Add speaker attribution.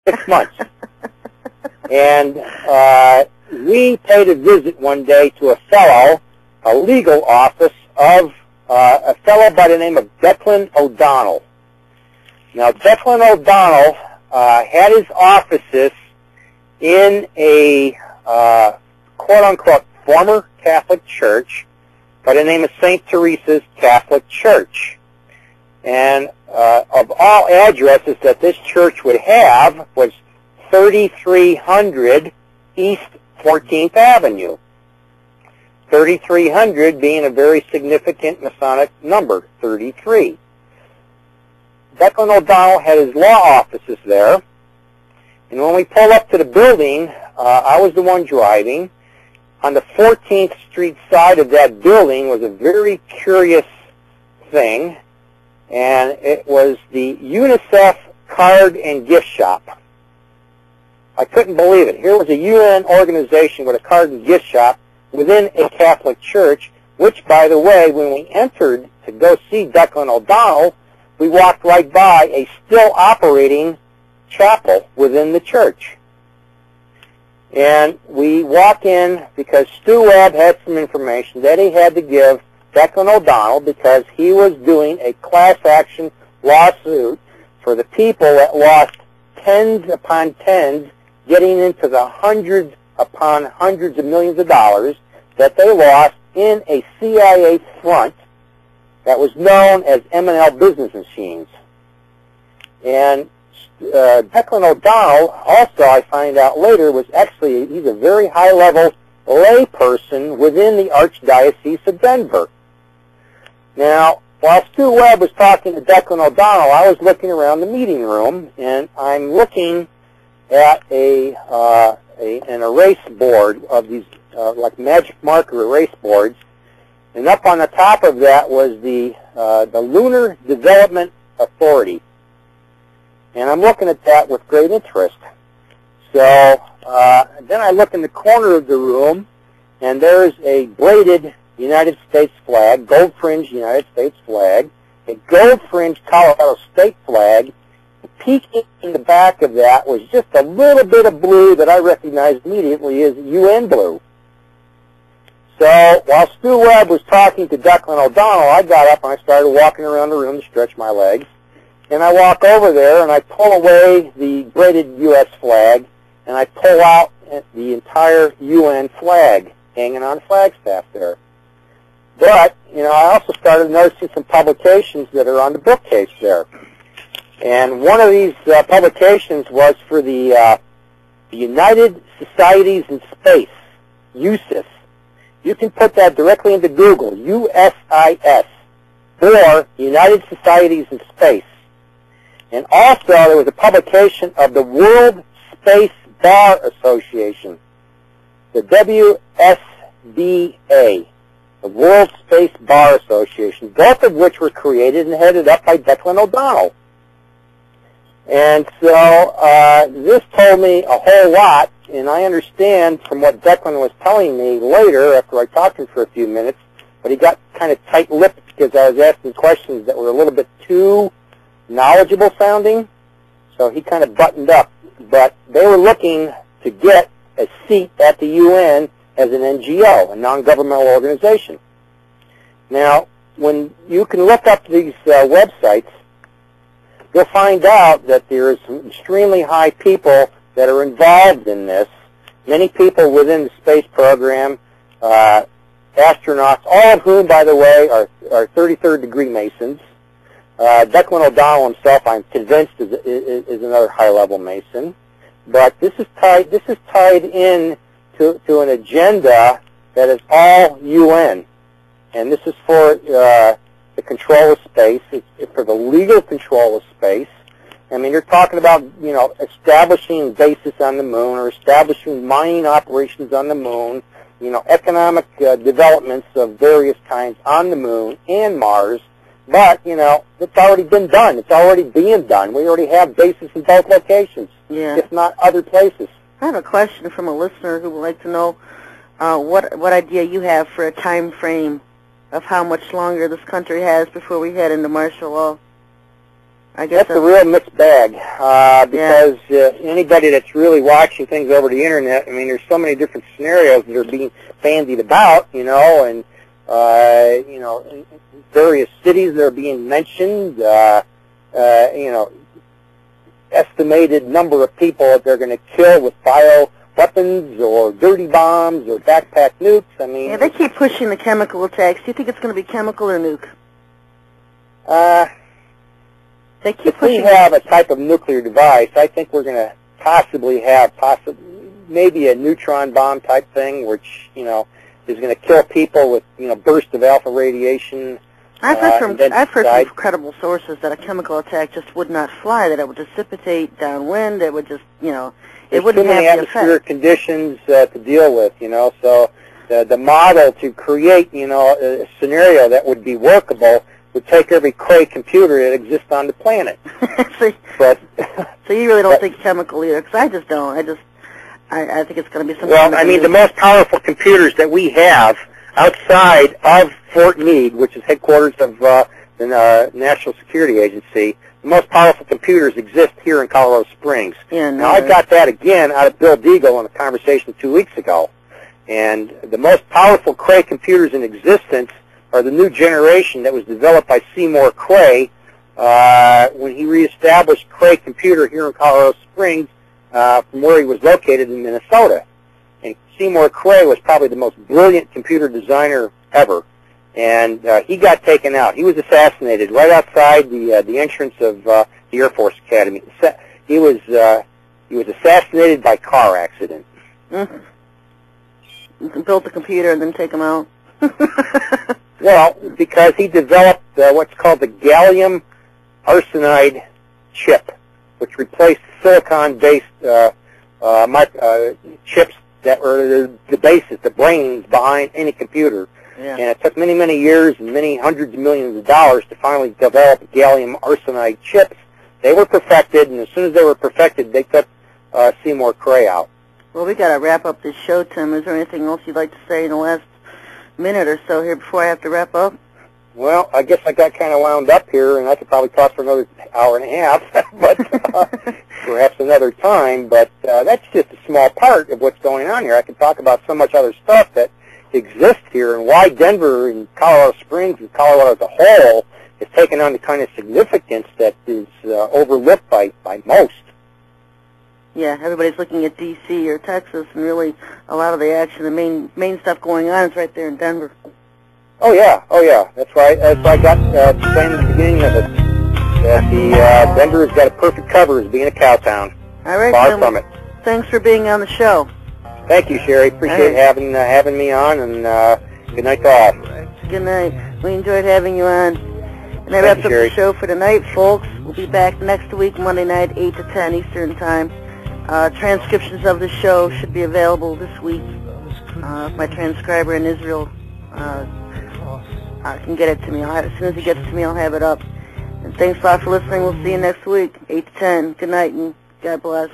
Speaker 1: 6 months. And we paid a visit one day to a legal office of a fellow by the name of Declan O'Donnell. Now, Declan O'Donnell had his offices in a quote-unquote former Catholic church by the name of St. Teresa's Catholic Church. And of all addresses that this church would have was 3300 East 14th Avenue. 3300 being a very significant Masonic number, 33. Declan O'Donnell had his law offices there, and when we pulled up to the building, I was the one driving. On the 14th Street side of that building was a very curious thing, and it was the UNICEF card and gift shop. I couldn't believe it. Here was a UN organization with a card and gift shop within a Catholic church, which, by the way, when we entered to go see Declan O'Donnell, we walked right by a still operating chapel within the church. And we walk in because Stu Webb had some information that he had to give Declan O'Donnell because he was doing a class action lawsuit for the people that lost tens upon tens, getting into the hundreds upon hundreds of millions of dollars that they lost in a CIA front that was known as M&L Business Machines. And Declan O'Donnell, also I find out later, was actually, he's a very high-level lay person within the Archdiocese of Denver. Now, while Stu Webb was talking to Declan O'Donnell, I was looking around the meeting room, and I'm looking at an erase board of these, like magic marker erase boards, and up on the top of that was the Lunar Development Authority. And I'm looking at that with great interest. So then I look in the corner of the room, and there's a braided United States flag, gold-fringed United States flag, a gold-fringed Colorado state flag. Peeking in the back of that was just a little bit of blue that I recognized immediately as UN blue. So while Stu Webb was talking to Declan O'Donnell, I got up and I started walking around the room to stretch my legs. And I walk over there and I pull away the braided U.S. flag and I pull out the entire UN flag hanging on Flagstaff there. But, you know, I also started noticing some publications that are on the bookcase there. And one of these publications was for the United Societies in Space, USIS. You can put that directly into Google, USIS, or United Societies in Space. And also there was a publication of the World Space Bar Association, the WSBA, the World Space Bar Association, both of which were created and headed up by Declan O'Donnell. And so this told me a whole lot, and I understand from what Declan was telling me later after I talked to him for a few minutes, but he got kind of tight-lipped because I was asking questions that were a little bit too knowledgeable sounding, so he kind of buttoned up. But they were looking to get a seat at the UN as an NGO, a non-governmental organization. Now, when you can look up these websites, you'll find out that there's some extremely high people that are involved in this. Many people within the space program, astronauts, all of whom, by the way, are 33rd degree Masons. Declan O'Donnell himself, I'm convinced, is another high-level Mason. But this is tied in to an agenda that is all UN, and this is for the control of space. It's for the legal control of space. I mean, you're talking about, you know, establishing bases on the moon or establishing mining operations on the moon, you know, economic developments of various kinds on the moon and Mars. But, you know, it's already been done. It's already being done. We already have bases in both locations, if not other places.
Speaker 2: I have a question from a listener who would like to know what idea you have for a time frame of how much longer this country has before we head into martial law. I guess
Speaker 1: that's a real mixed bag, because anybody that's really watching things over the internet, I mean, there's so many different scenarios that are being bandied about, you know, and various cities that are being mentioned, you know, estimated number of people that they're going to kill with bioweapons or dirty bombs or backpack nukes. I mean,
Speaker 2: yeah, they keep pushing the chemical attacks. Do you think it's going to be chemical or nuke? They keep
Speaker 1: if we have a type of nuclear device, I think we're going to possibly have maybe a neutron bomb type thing, which, you know, is going to kill people with, you know, bursts of alpha radiation.
Speaker 2: I've heard from credible sources that a chemical attack just would not fly, that it would dissipate downwind, it would just, you know, it wouldn't have the effect.
Speaker 1: Too many atmospheric conditions to deal with, you know, so the model to create, you know, a scenario that would be workable would take every Cray computer that exists on the planet.
Speaker 2: So you really don't think chemical either, because I just don't. I think it's going to be something.
Speaker 1: Well, I mean, the most powerful computers that we have outside of Fort Meade, which is headquarters of the National Security Agency, the most powerful computers exist here in Colorado Springs.
Speaker 2: Yeah,
Speaker 1: now, I got that again out of Bill Deagle in a conversation 2 weeks ago. And the most powerful Cray computers in existence are the new generation that was developed by Seymour Cray when he reestablished Cray Computer here in Colorado Springs from where he was located in Minnesota. And Seymour Cray was probably the most brilliant computer designer ever. And he got taken out. He was assassinated right outside the entrance of the Air Force Academy. He was assassinated by car accident.
Speaker 2: Mm-hmm. You can build the computer and then take him out.
Speaker 1: Well, because he developed what's called the gallium arsenide chip, which replaced silicon-based chips that were the basis, the brains behind any computer. Yeah. And it took many, many years and many hundreds of millions of dollars to finally develop gallium arsenide chips. They were perfected, and as soon as they were perfected, they took Seymour Cray out.
Speaker 2: Well, we got to wrap up this show, Tim. Is there anything else you'd like to say in the last minute or so here before I have to wrap up?
Speaker 1: Well, I guess I got kind of wound up here, and I could probably talk for another hour and a half, but perhaps another time. But that's just a small part of what's going on here. I could talk about so much other stuff that exists here, and why Denver and Colorado Springs and Colorado as a whole has taken on the kind of significance that is overlooked by most.
Speaker 2: Yeah, everybody's looking at D.C. or Texas, and really a lot of the action, the main stuff going on is right there in Denver.
Speaker 1: Oh yeah. That's right. That's why I got saying at the beginning of it that Denver has got a perfect cover as being a cow town.
Speaker 2: All right,
Speaker 1: far from it.
Speaker 2: Thanks for being on the show.
Speaker 1: Thank you, Sherry. Appreciate having me on, and good night to all.
Speaker 2: Good night. We enjoyed having you on. And that wraps up the show for tonight, folks. We'll be back next week, Monday night, 8 to 10 Eastern Time. Transcriptions of the show should be available this week. If my transcriber in Israel can get it to me. As soon as he gets it to me, I'll have it up. And thanks a lot for listening. We'll see you next week, 8 to 10. Good night, and God bless.